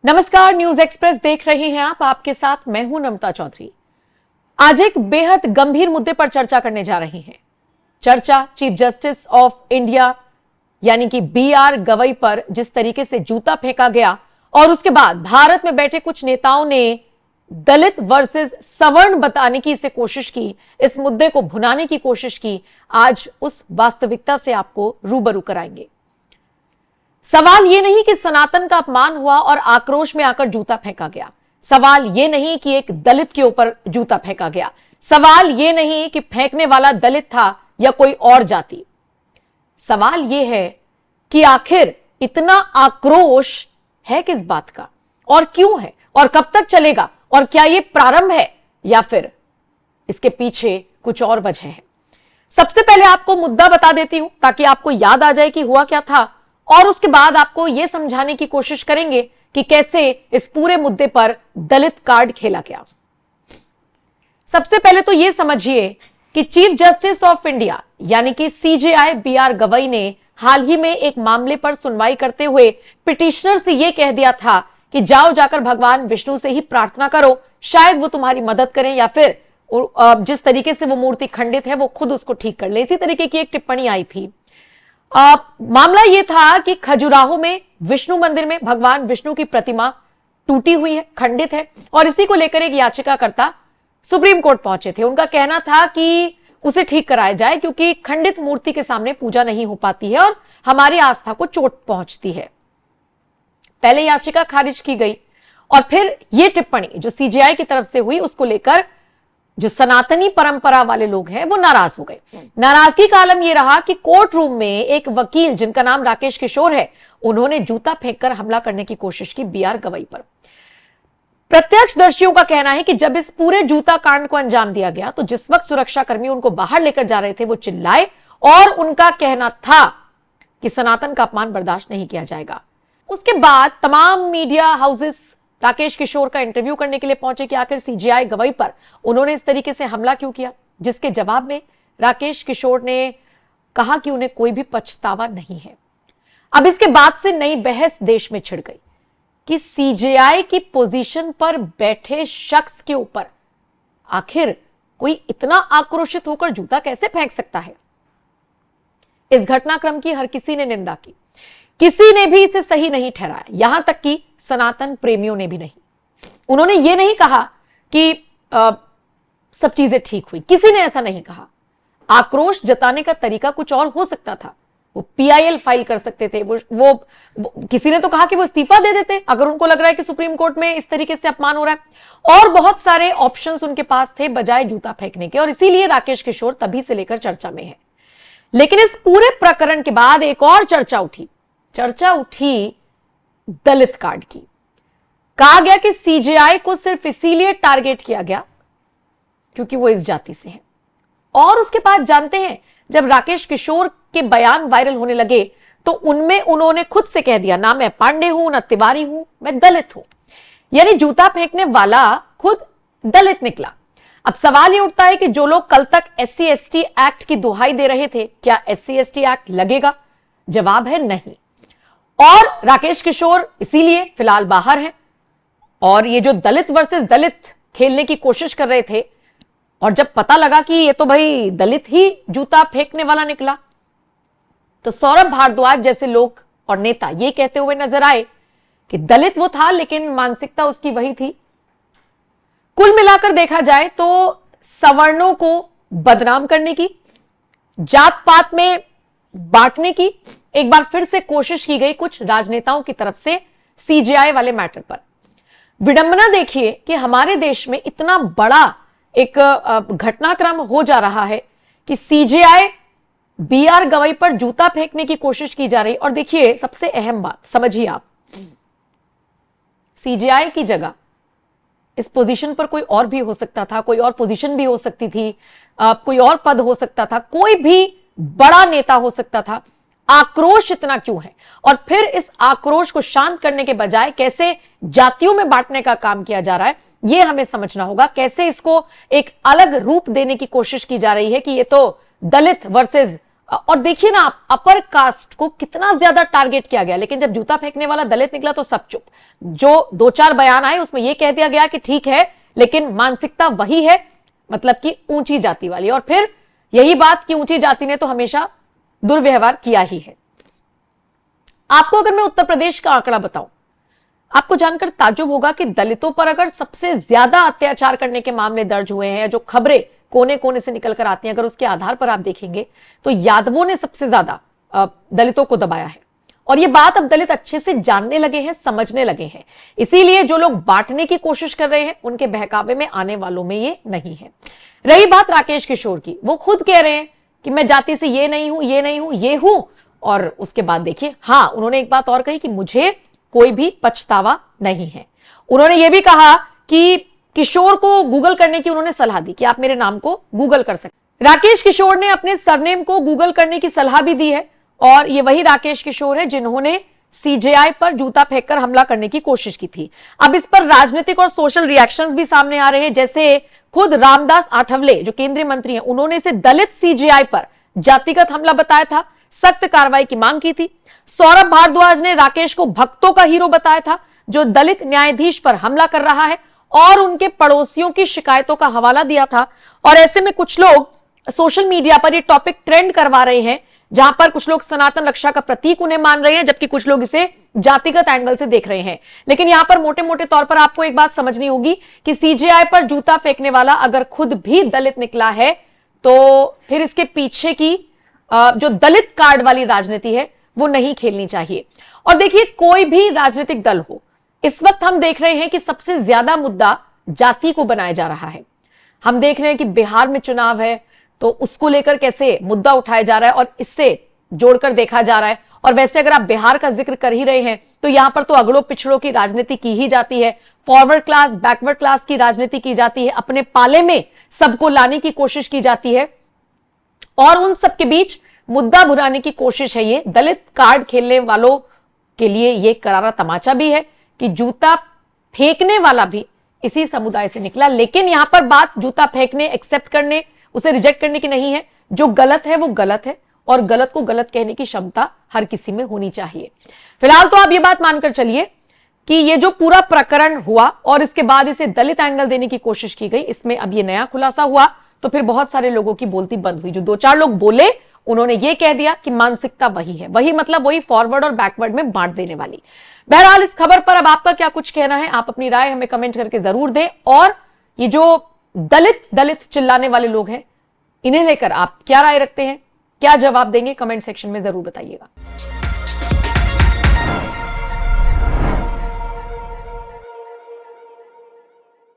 नमस्कार, news express देख रहे हैं आप। आपके साथ मैं हूं नमता चौधरी। आज एक बेहद गंभीर मुद्दे पर चर्चा करने जा रहे हैं। चर्चा चीफ जस्टिस ऑफ इंडिया यानी कि BR गवई पर जिस तरीके से जूता फेंका गया और उसके बाद भारत में बैठे कुछ नेताओं ने दलित वर्सेस सवर्ण बताने की इसे कोशिश की, इस मुद्दे को भुनाने की कोशिश की, आज उस वास्तविकता से आपको रूबरू कराएंगे। सवाल यह नहीं कि सनातन का अपमान हुआ और आक्रोश में आकर जूता फेंका गया। सवाल यह नहीं कि एक दलित के ऊपर जूता फेंका गया। सवाल यह नहीं कि फेंकने वाला दलित था या कोई और जाति। सवाल यह है कि आखिर इतना आक्रोश है किस बात का और क्यों है और कब तक चलेगा और क्या यह प्रारंभ है या फिर इसके पीछे कुछ और वजह है। सबसे पहले आपको मुद्दा बता देती हूं ताकि आपको याद आ जाए कि हुआ क्या था, और उसके बाद आपको यह समझाने की कोशिश करेंगे कि कैसे इस पूरे मुद्दे पर दलित कार्ड खेला गया। सबसे पहले तो यह समझिए कि चीफ जस्टिस ऑफ इंडिया यानी कि CJI BR गवई ने हाल ही में एक मामले पर सुनवाई करते हुए पिटिशनर से यह कह दिया था कि जाओ जाकर भगवान विष्णु से ही प्रार्थना करो, शायद वो तुम्हारी मदद करें या फिर जिस तरीके से वो मूर्ति खंडित है वो खुद उसको ठीक कर ले। इसी तरीके की एक टिप्पणी आई थी। मामला यह था कि खजुराहो में विष्णु मंदिर में भगवान विष्णु की प्रतिमा टूटी हुई है, खंडित है, और इसी को लेकर एक याचिकाकर्ता सुप्रीम कोर्ट पहुंचे थे। उनका कहना था कि उसे ठीक कराया जाए क्योंकि खंडित मूर्ति के सामने पूजा नहीं हो पाती है और हमारी आस्था को चोट पहुंचती है। पहले याचिका खारिज की गई और फिर यह टिप्पणी जो CJI की तरफ से हुई उसको लेकर जो सनातनी परंपरा वाले लोग हैं वो नाराज हो गए। नाराजगी का आलम यह रहा कि कोर्ट रूम में एक वकील जिनका नाम राकेश किशोर है, उन्होंने जूता फेंककर हमला करने की कोशिश की BR गवई पर। प्रत्यक्षदर्शियों का कहना है कि जब इस पूरे जूता कांड को अंजाम दिया गया तो जिस वक्त सुरक्षाकर्मी उनको बाहर लेकर जा रहे थे वो चिल्लाए और उनका कहना था कि सनातन का अपमान बर्दाश्त नहीं किया जाएगा। उसके बाद तमाम मीडिया हाउसेस राकेश किशोर का इंटरव्यू करने के लिए पहुंचे कि आखिर CJI गवई पर उन्होंने इस तरीके से हमला क्यों किया, जिसके जवाब में राकेश किशोर ने कहा कि उन्हें कोई भी पछतावा नहीं है। अब इसके बाद से नई बहस देश में छिड़ गई कि CJI की पोजीशन पर बैठे शख्स के ऊपर आखिर कोई इतना आक्रोशित होकर जूता कैसे फेंक सकता है। इस घटनाक्रम की हर किसी ने निंदा की, किसी ने भी इसे सही नहीं ठहराया, यहां तक कि सनातन प्रेमियों ने भी नहीं। उन्होंने यह नहीं कहा कि सब चीजें ठीक हुई, किसी ने ऐसा नहीं कहा। आक्रोश जताने का तरीका कुछ और हो सकता था। वो PIL फाइल कर सकते थे, वो किसी ने तो कहा कि वो इस्तीफा दे देते अगर उनको लग रहा है कि सुप्रीम कोर्ट में इस तरीके से अपमान हो रहा है, और बहुत सारे ऑप्शंस उनके पास थे बजाय जूता फेंकने के, और इसीलिए राकेश किशोर तभी से लेकर चर्चा में है। लेकिन इस पूरे प्रकरण के बाद एक और चर्चा उठी दलित कार्ड की। कहा गया कि CJI को सिर्फ इसीलिए टारगेट किया गया क्योंकि वो इस जाति से है। और उसके बाद जानते हैं जब राकेश किशोर के बयान वायरल होने लगे तो उनमें उन्होंने खुद से कह दिया, ना मैं पांडे हूं ना तिवारी हूं, मैं दलित हूं। यानी जूता फेंकने वाला खुद दलित निकला। अब सवाल यह उठता है कि जो लोग कल तक SC/ST एक्ट की दुहाई दे रहे थे, क्या SC/ST एक्ट लगेगा? जवाब है नहीं। और राकेश किशोर इसीलिए फिलहाल बाहर हैं। और ये जो दलित वर्सेस दलित खेलने की कोशिश कर रहे थे, और जब पता लगा कि ये तो भाई दलित ही जूता फेंकने वाला निकला, तो सौरभ भारद्वाज जैसे लोग और नेता ये कहते हुए नजर आए कि दलित वो था लेकिन मानसिकता उसकी वही थी। कुल मिलाकर देखा जाए तो सवर्णों को बदनाम करने की, जात पात में बांटने की एक बार फिर से कोशिश की गई कुछ राजनेताओं की तरफ से CJI वाले मैटर पर। विडंबना देखिए कि हमारे देश में इतना बड़ा एक घटनाक्रम हो जा रहा है कि CJI BR गवई पर जूता फेंकने की कोशिश की जा रही। और देखिए सबसे अहम बात समझिए आप, CJI की जगह इस पोजीशन पर कोई और भी हो सकता था, कोई और पोजीशन भी हो सकती थी, कोई और पद हो सकता था, कोई भी बड़ा नेता हो सकता था। आक्रोश इतना क्यों है? और फिर इस आक्रोश को शांत करने के बजाय कैसे जातियों में बांटने का काम किया जा रहा है, यह हमें समझना होगा। कैसे इसको एक अलग रूप देने की कोशिश की जा रही है कि ये तो दलित वर्सेस और देखिए ना आप, अपर कास्ट को कितना ज्यादा टारगेट किया गया, लेकिन जब जूता फेंकने वाला दलित निकला तो सब चुप। जो 2-4 बयान आए उसमें यह कह दिया गया कि ठीक है, लेकिन मानसिकता वही है, मतलब कि ऊंची जाति वाली। और फिर यही बात कि ऊंची जाति ने तो हमेशा दुर्व्यवहार किया ही है। आपको अगर मैं उत्तर प्रदेश का आंकड़ा बताऊं, आपको जानकर ताज्जुब होगा कि दलितों पर अगर सबसे ज्यादा अत्याचार करने के मामले दर्ज हुए हैं, जो खबरें कोने कोने से निकलकर आती हैं, अगर उसके आधार पर आप देखेंगे तो यादवों ने सबसे ज्यादा दलितों को दबाया है। और ये बात अब दलित अच्छे से जानने लगे हैं, समझने लगे हैं। इसीलिए जो लोग बांटने की कोशिश कर रहे हैं, उनके बहकावे में आने वालों में ये नहीं है। रही बात राकेश किशोर की, वो खुद कह रहे हैं कि मैं जाति से ये नहीं हूं, ये नहीं हूं, ये हूं। और उसके बाद देखिए, हां, उन्होंने एक बात और कही कि मुझे कोई भी पछतावा नहीं है। उन्होंने ये भी कहा कि किशोर को गूगल करने की उन्होंने सलाह दी कि आप मेरे नाम को गूगल कर सकते। राकेश किशोर ने अपने सरनेम को गूगल करने की सलाह भी दी है। और ये वही राकेश किशोर है जिन्होंने सीजेआई पर जूता फेंककर हमला करने की कोशिश की थी। अब इस पर राजनीतिक और सोशल रिएक्शंस भी सामने आ रहे हैं। जैसे खुद रामदास आठवले जो केंद्रीय मंत्री हैं, उन्होंने इसे दलित सीजेआई पर जातिगत हमला बताया था, सख्त कार्रवाई की मांग की थी। सौरभ भारद्वाज ने राकेश को भक्तों का हीरो बताया था, जो दलित न्यायाधीश पर हमला कर रहा है, और उनके पड़ोसियों की शिकायतों का हवाला दिया था। और ऐसे में कुछ लोग सोशल मीडिया पर ये टॉपिक ट्रेंड करवा रहे हैं, जहां पर कुछ लोग सनातन रक्षा का प्रतीक उन्हें मान रहे हैं, जबकि कुछ लोग इसे जातिगत एंगल से देख रहे हैं। लेकिन यहां पर मोटे मोटे तौर पर आपको एक बात समझनी होगी कि सीजेआई पर जूता फेंकने वाला अगर खुद भी दलित निकला है, तो फिर इसके पीछे की जो दलित कार्ड वाली राजनीति है वो नहीं खेलनी चाहिए। और देखिए, कोई भी राजनीतिक दल हो, इस वक्त हम देख रहे हैं कि सबसे ज्यादा मुद्दा जाति को बनाया जा रहा है। हम देख रहे हैं कि बिहार में चुनाव है तो उसको लेकर कैसे मुद्दा उठाया जा रहा है और इससे जोड़कर देखा जा रहा है। और वैसे अगर आप बिहार का जिक्र कर ही रहे हैं तो यहां पर तो अगड़ों पिछड़ों की राजनीति की ही जाती है, फॉरवर्ड क्लास बैकवर्ड क्लास की राजनीति की जाती है, अपने पाले में सबको लाने की कोशिश की जाती है। और उन सबके बीच मुद्दा भुनाने की कोशिश है ये दलित कार्ड खेलने वालों के लिए। ये करारा तमाचा भी है कि जूता फेंकने वाला भी इसी समुदाय से निकला। लेकिन यहां पर बात जूता फेंकने, एक्सेप्ट करने, उसे रिजेक्ट करने की नहीं है। जो गलत है वो गलत है, और गलत को गलत कहने की क्षमता हर किसी में होनी चाहिए। फिलहाल तो आप ये बात मानकर चलिए कि ये जो पूरा प्रकरण हुआ और इसके बाद इसे दलित एंगल देने की कोशिश की गई, इसमें अब ये नया खुलासा हुआ तो फिर बहुत सारे लोगों की बोलती बंद हुई। जो 2-4 लोग बोले, उन्होंने ये कह दिया कि मानसिकता वही है, वही मतलब वही फॉरवर्ड और बैकवर्ड में बांट देने वाली। बहरहाल इस खबर पर अब आपका क्या कुछ कहना है, आप अपनी राय हमें कमेंट करके जरूर दें। और ये जो दलित चिल्लाने वाले लोग हैं, इन्हें लेकर आप क्या राय रखते हैं, क्या जवाब देंगे, कमेंट सेक्शन में जरूर बताइएगा।